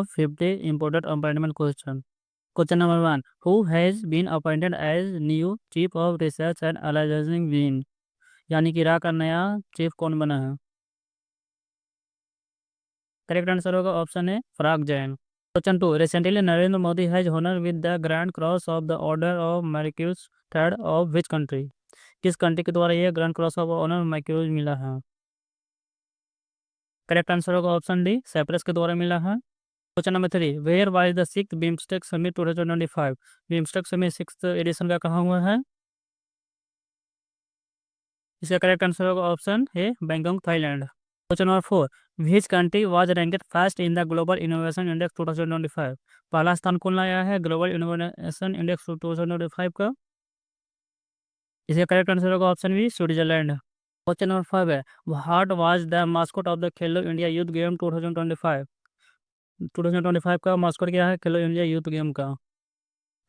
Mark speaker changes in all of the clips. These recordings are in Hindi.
Speaker 1: of 50 important appointment question. Question number 1. Who has been appointed as new Chief of Research and Analyzing Wing? यानी कि इरा का नया चीफ कौन बना है? करेक्ट आंसर होगा option A Parag Jain. Question 2. Recently, Narendra Modi has honored with the Grand Cross of the Order of Mercury third of which country? किस कंट्री के द्वारा यह ग्रैंड क्रॉस ऑफ ऑनर मैक्यूज मिला है? करेक्ट आंसर होगा ऑप्शन डी साइप्रस के द्वारा मिला है। Question number 3. Where was the six BIMSTEC summit 2025? BIMSTEC summit six edition का कहाँ हुआ है? इसका करेक्ट आंसर होगा option A Bangkok Thailand. Question number 4. Which country was ranked first in the global innovation index 2025? पहला स्थान कौन लाया है ग्लोबल इनोवेशन इंडेक्स 2025 का? इसका करेक्ट आंसर होगा option B Switzerland. Question number 5 है what was the mascot of the Khelo India youth game 2025? 2025 का मास्कॉट क्या है खेलो इंडिया यूथ गेम का?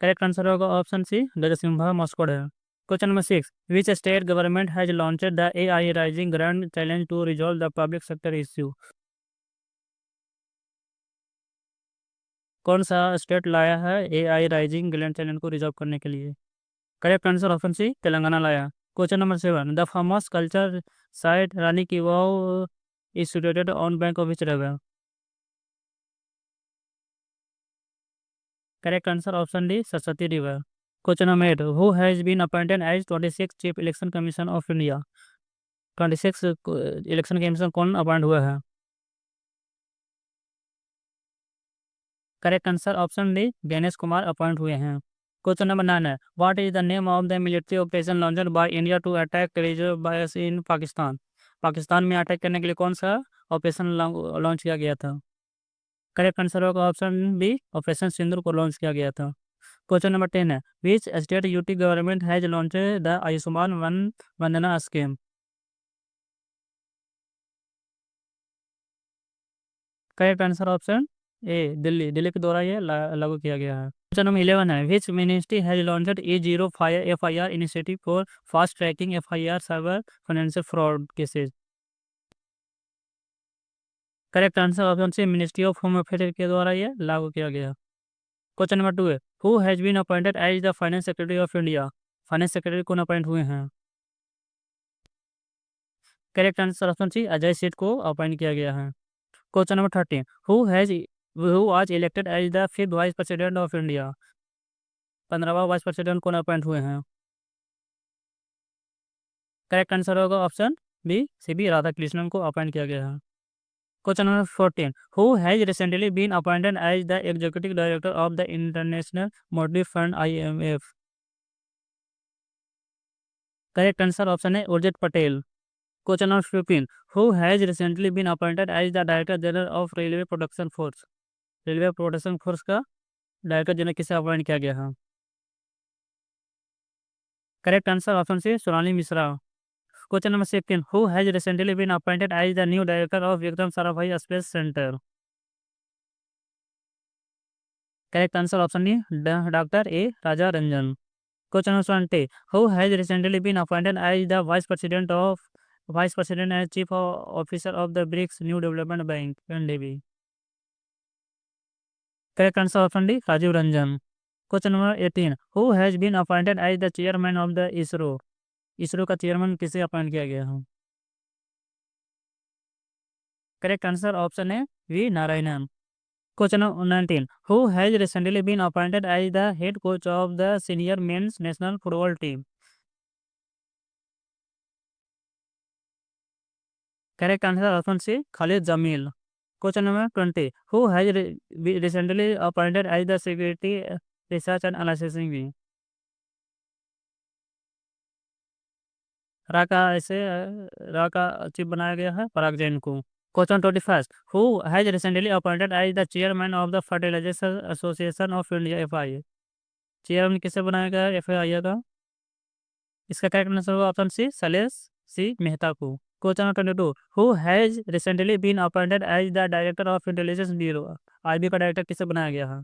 Speaker 1: करेक्ट आंसर होगा ऑप्शन सी गजसिम्हा मास्कॉट है। Question number 6. Which state government has launched the AI rising grand challenge to resolve the public sector issue? कौन सा स्टेट लाया है एआई राइजिंग ग्रैंड चैलेंज को रिजॉल्व करने के लिए? Correct answer option C Telangana लाया। Question number 7. The famous culture site Rani ki Vav is situated on bank of which river? Correct answer option D Saraswati river. Question number 8. Who has been appointed as 26 Chief Election Commission of India? 26 election commission कौन अपॉइंट हुआ है? Correct answer option D Ganesh Kumar appoint हुए हैं। क्वेश्चन नंबर 9 है what is the name of the military operation launched by India to attack terrorist bases in Pakistan? Pakistan में अटैक करने के लिए कौन सा ऑपरेशन लॉन्च किया गया था? करेक्ट आंसर होगा ऑप्शन बी ऑपरेशन सिंदूर को लॉन्च किया गया था। क्वेश्चन नंबर 10 है which state UT government has launch the Ayushman one Vandana scheme? Correct answer option A Delhi के द्वारा ये लागू किया गया है। क्वेश्चन नंबर 11 है which ministry has launched E05 FIR initiative for fast tracking FIR server financial fraud cases? Correct answer option C ministry of home affair के द्वारा ये लागू किया गया। क्वेश्चन नंबर 2 है who has been appointed as the finance secretary of India? Finance secretary कौन अपॉइंट हुए हैं? Correct answer option C Ajay Seth को अपॉइंट किया गया है। Question number 13 who was elected as the fifth vice president of India? 15वां वाइस प्रेसिडेंट कौन अपॉइंट हुए हैं? करेक्ट आंसर होगा ऑप्शन बी CB राधाकृष्णन को अपॉइंट किया गया है। Question number 14 who has recently been appointed as the executive director of the international monetary fund IMF? Correct answer option है Urjit Patel. Question number 15 who has recently been appointed as the director general of railway protection force? Railway protection force का डायरेक्टर जनरल किसे अपॉइंट किया गया है? Correct answer option C Sonali Mishra. Question number 16 who has recently been appointed as the new director of Vikram Sarabhai space centre? Correct answer option D doctor A Raja Ranjan. Question number 20 who has recently been appointed as the vice president and chief officer of the BRICS new development bank NDB? Correct answer option D Rajiv Ranjan. Question number 18 who has been appointed as the chairman of the ISRO? ISRO का चेयरमैन किसे अपॉइंट किया गया है? करेक्ट आंसर ऑप्शन है V Narayanan. Question number 19 who has recently been appointed as the head coach of the senior men's national football team? Correct answer option C Khalid Jamil. Question number 20 who has recently appointed as the security research and analysis wing? रा का चीफ बनाया गया है पराग जैन को। Question 21 who has recently appointed as the chairman of the fertilization association of India FIA? Chairman किसे बनाया गया है FIA का? इसका करेक्ट आंसर होगा option C Shailesh C Mehta को। Question number 22 who has recently been appointed as the director of intelligence bureau? IB का डायरेक्टर किसे बनाया गया है?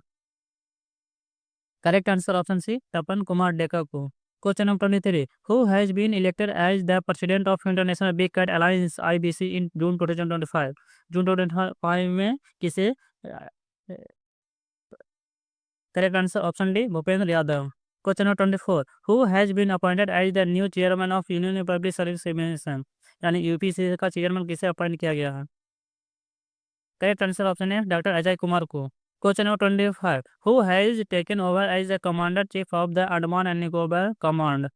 Speaker 1: Correct answer option C Tapan Kumar Deka को। Question number 23 who has been elected as the president of international big cat alliance IBC in June 2025? जून 2025 में किसे Correct answer option D, Bhupendra Yadav. Question number 24. Who has been appointed as the new chairman of Union Public Service Commission? यानी यूपीएससी का चेयरमैन किसे अपॉइंट किया गया है? करेक्ट आंसर ऑप्शन है डॉक्टर अजय कुमार को। Question number 25. Who has taken over as the commander chief of the Andaman and Nicobar command?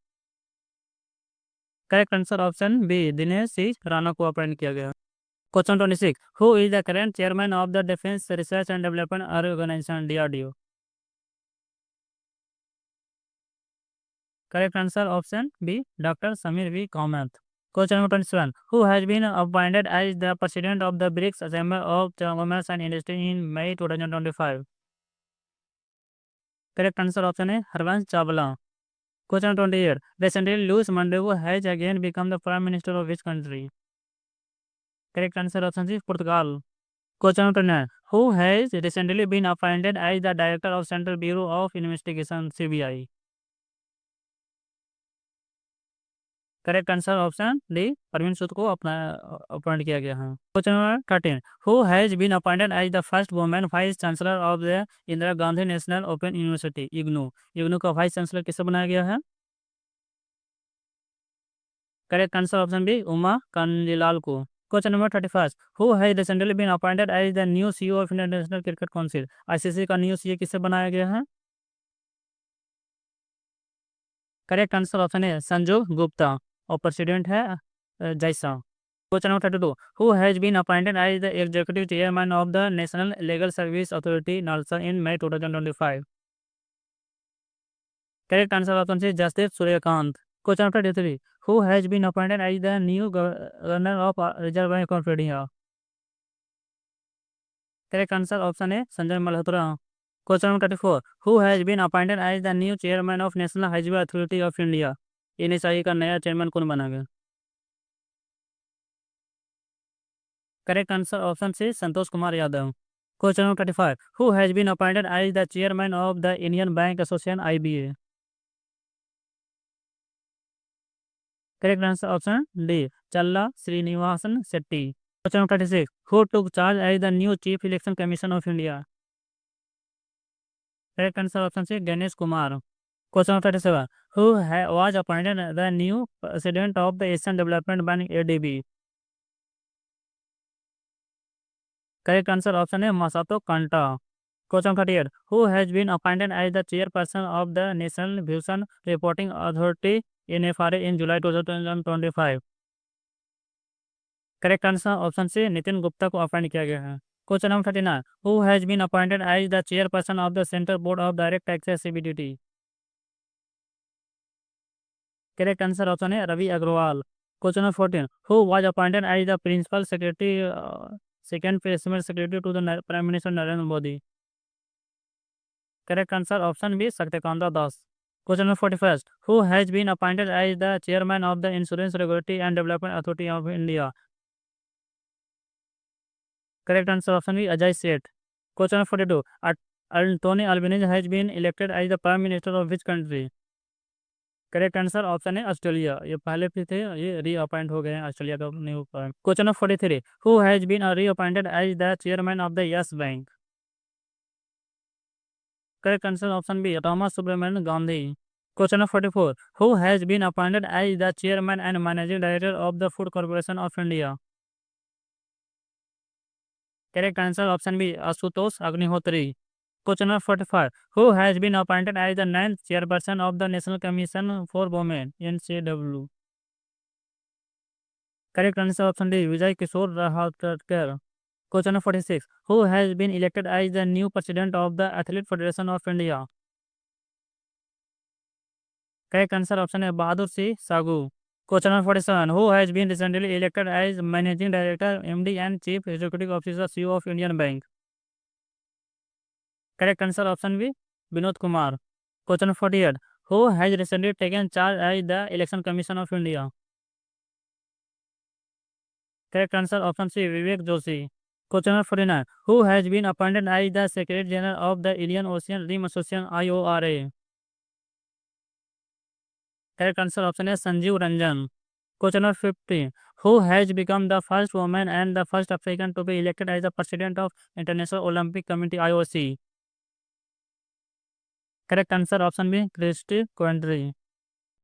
Speaker 1: Correct answer option B, Dinesh C Rana को अपॉइंट किया गया। Question 26. Who is the current chairman of the defence research and development organisation DRDO? Correct answer option B, doctor Samir we Kamat. Question number 27. Who has been appointed as the president of the BRICS Chamber of Commerce and Industry in May 2025? Correct answer option है Harvansh Chawla. Question number 28. Recently, Luis Mandeville has again become the Prime Minister of which country? Correct answer option is Portugal. Question number 29. Who has recently been appointed as the Director of Central Bureau of Investigation CBI? Correct answer option D, Parveen Sood को अपना अपॉइंट किया गया है। Question number 13. Who has been appointed as the first women vice chancellor of the Indira Gandhi national open university IGNOU? IGNOU का वाइस चांसलर किसे बनाया गया है? Correct answer option B, Uma Kanjilal को। Question number 31. Who has recently been appointed as the new CEO of international cricket council? ICC का न्यू CEO किसे बनाया गया है? करेक्ट आंसर ऑप्शन है संजू गुप्ता और प्रेसिडेंट है जैसा। Question number 32. Who has been appointed as the executive chairman of the national legal service authority NALSA in May 2025? Correct answer option C, justice Suryakant. Question number 33. Who has been appointed as the new governor of reserve bank of India? Correct answer option है Sanjay Malhotra. Question number 34. Who has been appointed as the new chairman of national highway authority of India? NHAI का नया चेयरमैन कौन बना गया? Correct answer option C, Santosh Kumar Yadav. Question number 35. Who has been appointed as the chairman of the Indian bank association IBA? Correct answer option D, Challa Srinivasan Shetty. Question number 36. Who took charge as the new chief election commission of India? Correct answer option C, Ganesh Kumar. Question number 37. Who was appointed the new president of the Asian development bank ADB? Correct answer option है Masato Kanda. Question 38. Who has been appointed as the chairperson of the national fusion reporting authority NFRA in July 2025? Correct answer option C, Nitin Gupta को अपॉइंट किया गया है। Question number 39. Who has been appointed as the chairperson of the central board of direct taxes CBDT? Correct answer option है Ravi Agarwal. Question number 14. Who was appointed as the principal secretary second president secretary to the prime minister Narendra Modi? Correct answer option B, Satyakanta Das. Question number 41. Who has been appointed as the chairman of the insurance regulatory and development authority of India? Correct answer option B, Ajay Seth. Question number 42. Anthony Albanese has been elected as the prime minister of which country? Correct answer option है ऑस्ट्रेलिया। ये पहले भी थे, ये रीअपॉइंट हो गए हैं ऑस्ट्रेलिया का new prime. Question number 43. Who has been reappointed as the chairman of the Yes Bank? Correct answer option B, Rama Subramanian Gandhi. Question number 44. Who has been appointed as the chairman and managing director of the food corporation of India? Correct answer option B, Ashutosh Agnihotri. Question number 45. Who has been appointed as the 9th chairperson of the national commission for women NCW? Correct answer option D, Vijay Kishore Rahatkar. Question number 46. Who has been elected as the new president of the athlete federation of India? Correct answer option है Bahadur Singh Sagu. Question number 47. Who has been recently elected as managing director MD and chief executive officer CEO of Indian bank? Correct answer option B, Vinod Kumar. Question number 48. Who has recently taken charge as the election commission of India? Correct answer option C, Vivek Joshi. Question number 49. Who has been appointed as the secretary general of the Indian ocean rim association IORA? Correct answer option है Sanjeev Ranjan. Question number 50. Who has become the first woman and the first African to be elected as the president of international Olympic committee IOC? Correct answer option B Kirsty क्वेंट्री।